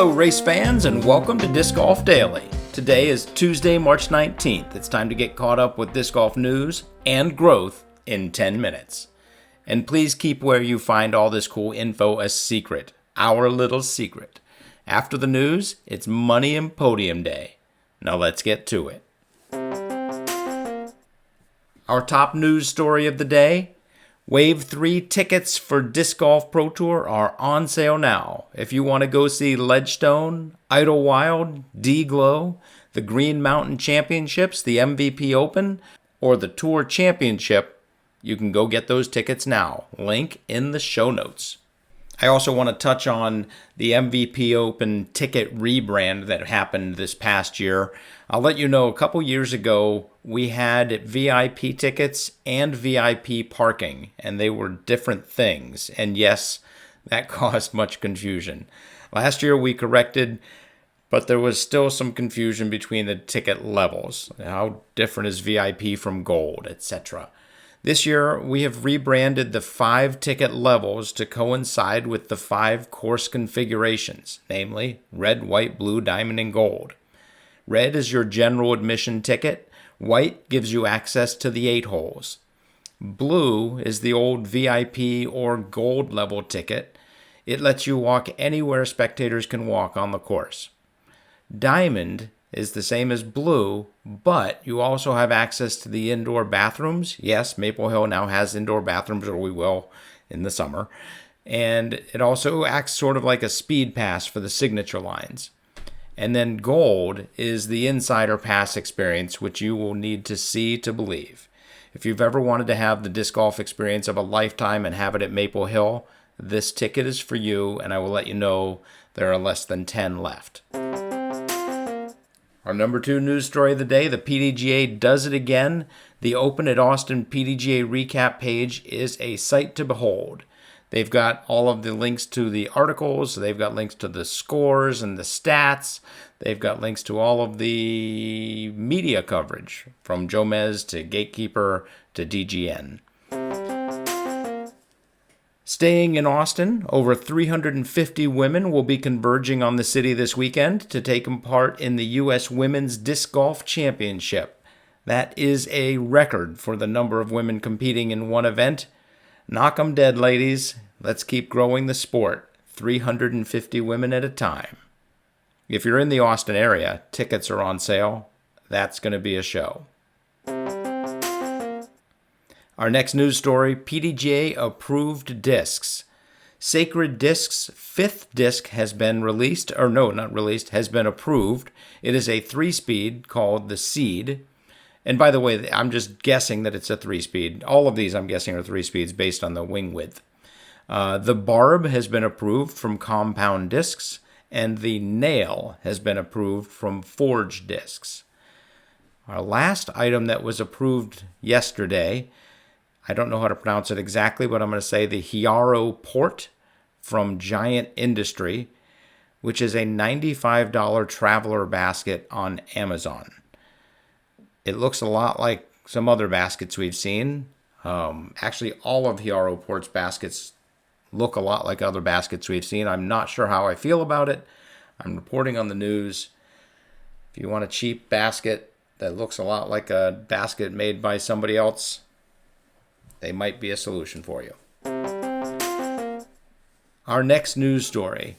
Hello, race fans, and welcome to Disc Golf Daily. Today is Tuesday, March 19th. It's time to get caught up with disc golf news and growth in 10 minutes. And please keep where you find all this cool info a secret, our little secret. After the news, it's Money and Podium Day. Now let's get to it. Our top news story of the day: Wave 3 tickets for Disc Golf Pro Tour are on sale now. If you want to go see Ledgestone, Idlewild, D-Glow, the Green Mountain Championships, the MVP Open, or the Tour Championship, you can go get those tickets now. Link in the show notes. I also want to touch on the MVP Open ticket rebrand that happened this past year. I'll let you know, a couple years ago, we had VIP tickets and VIP parking, and they were different things. And yes, that caused much confusion. Last year we corrected, but there was still some confusion between the ticket levels. How different is VIP from gold, etc. This year, we have rebranded the 5 ticket levels to coincide with the 5 course configurations, namely red, white, blue, diamond, and gold. Red is your general admission ticket. White gives you access to the 8 holes. Blue is the old VIP or gold level ticket. It lets you walk anywhere spectators can walk on the course. Diamond is the same as blue, but you also have access to the indoor bathrooms. Yes, Maple Hill now has indoor bathrooms, or we will in the summer. And it also acts sort of like a speed pass for the signature lines. And then gold is the insider pass experience, which you will need to see to believe. If you've ever wanted to have the disc golf experience of a lifetime and have it at Maple Hill, this ticket is for you, and I will let you know there are less than 10 left. Our number 2 news story of the day: the Pdga does it again. The Open at Austin Pdga recap page is a sight to behold. They've got all of the links to the articles. They've got links to the scores and the stats. They've got links to all of the media coverage, from Jomez to Gatekeeper to DGN. Staying in Austin, over 350 women will be converging on the city this weekend to take part in the U.S. Women's Disc Golf Championship. That is a record for the number of women competing in one event. Knock 'em dead, ladies. Let's keep growing the sport. 350 women at a time. If you're in the Austin area, tickets are on sale. That's going to be a show. Our next news story: Pdga Approved Discs. Sacred Discs' 5th disc has been released, or no, not released, has been approved. It is a 3-speed called the Seed. And by the way, I'm just guessing that it's a 3-speed. All of these I'm guessing are 3 speeds based on the wing width. The Barb has been approved from Compound Discs, and the Nail has been approved from Forge Discs. Our last item that was approved yesterday, I don't know how to pronounce it exactly, but I'm going to say the Hiaro Port from Giant Industry, which is a $95 traveler basket on Amazon. It looks a lot like some other baskets we've seen. Actually, all of Hiaro Port's baskets look a lot like other baskets we've seen. I'm not sure how I feel about it. I'm reporting on the news. If you want a cheap basket that looks a lot like a basket made by somebody else, they might be a solution for you. Our next news story: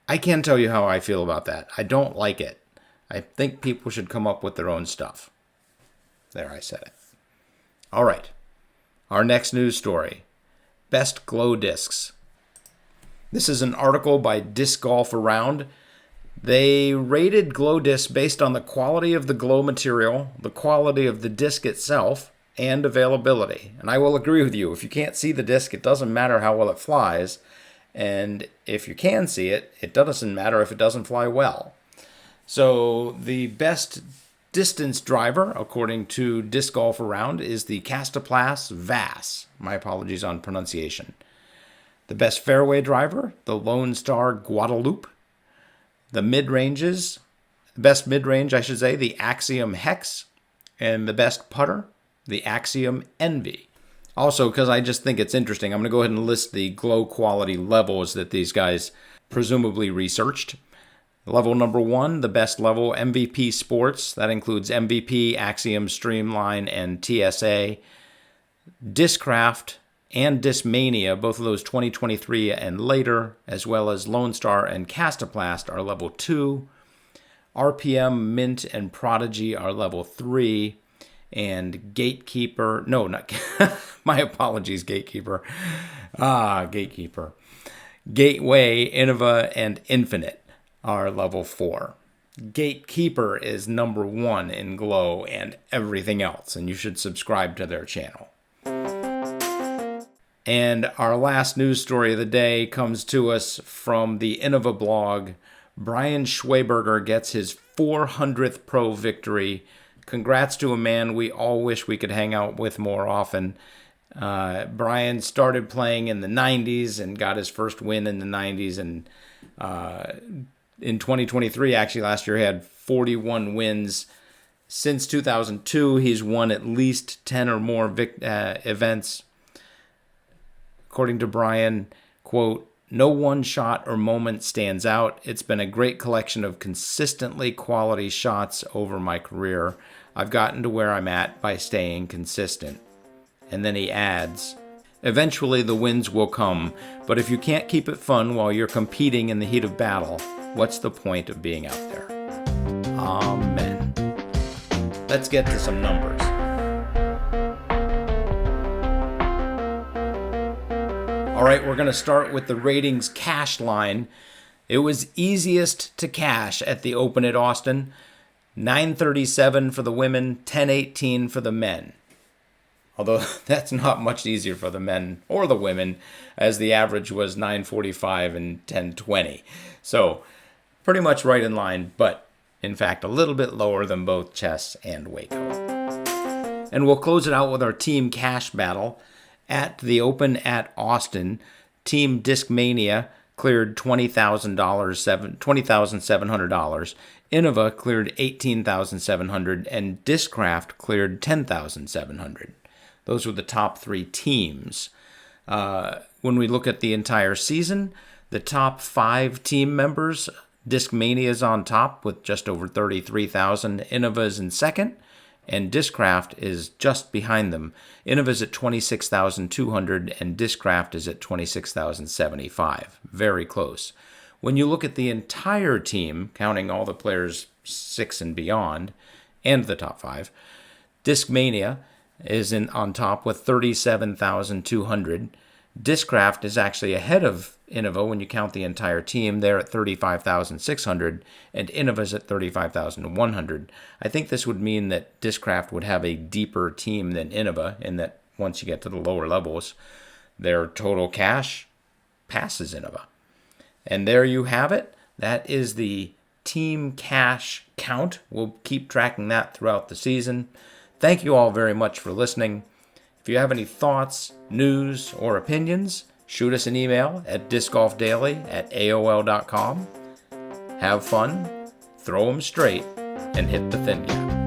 I can't tell you how I feel about that. I don't like it. I think people should come up with their own stuff. There, I said it. All right. Our next news story: Best Glow Discs. This is an article by Disc Golf Around. They rated glow discs based on the quality of the glow material, the quality of the disc itself, and availability. And I will agree with you. If you can't see the disc, it doesn't matter how well it flies. And if you can see it, it doesn't matter if it doesn't fly well. So the best distance driver, according to Disc Golf Around, is the Castoplas Vass. My apologies on pronunciation. The best fairway driver, the Lone Star Guadalupe. The mid-ranges, best mid-range, I should say, the Axiom Hex. And the best putter, the Axiom Envy. Also, because I just think it's interesting, I'm going to go ahead and list the glow quality levels that these guys presumably researched. Level number 1, the best level, MVP Sports. That includes MVP, Axiom, Streamline, and TSA. Discraft and Discmania, both of those 2023 and later, as well as Lone Star and Castoplast are level 2. RPM, Mint, and Prodigy are level 3. And Gatekeeper, no, not, my apologies, Gatekeeper. Gatekeeper. Gateway, Innova, and Infinite are level 4. Gatekeeper is number 1 in Glow and everything else, and you should subscribe to their channel. And our last news story of the day comes to us from the Innova blog. Brian Schweberger gets his 400th pro victory. Congrats to a man we all wish we could hang out with more often. Brian started playing in the 90s and got his first win in the 90s. And in 2023, actually last year, he had 41 wins. Since 2002, he's won at least 10 or more events. According to Brian, quote, "No one shot or moment stands out. It's been a great collection of consistently quality shots over my career. I've gotten to where I'm at by staying consistent." And then he adds, "Eventually the wins will come, but if you can't keep it fun while you're competing in the heat of battle, what's the point of being out there?" Amen. Let's get to some numbers. All right, we're going to start with the ratings cash line. It was easiest to cash at the Open at Austin. 937 for the women, 1018 for the men. Although that's not much easier for the men or the women, as the average was 945 and 1020. So pretty much right in line, but in fact a little bit lower than both Chess and Waco. And we'll close it out with our team cash battle. At the Open at Austin, Team Discmania cleared $20,700. Innova cleared $18,700, and Discraft cleared $10,700. Those were the top 3 teams. When we look at the entire season, the top 5 team members, Discmania is on top with just over $33,000. Innova is in second, and Discraft is just behind them. Innova is at $26,200, and Discraft is at $26,075. Very close. When you look at the entire team, counting all the players 6 and beyond, and the top 5, Discmania is on top with $37,200. Discraft is actually ahead of Innova when you count the entire team. They're at $35,600, and Innova's at $35,100. I think this would mean that Discraft would have a deeper team than Innova, in that once you get to the lower levels, their total cash passes Innova. And there you have it. That is the team cash count. We'll keep tracking that throughout the season. Thank you all very much for listening. If you have any thoughts, news, or opinions, shoot us an email at discgolfdaily@aol.com. Have fun, throw them straight, and hit the thin gap.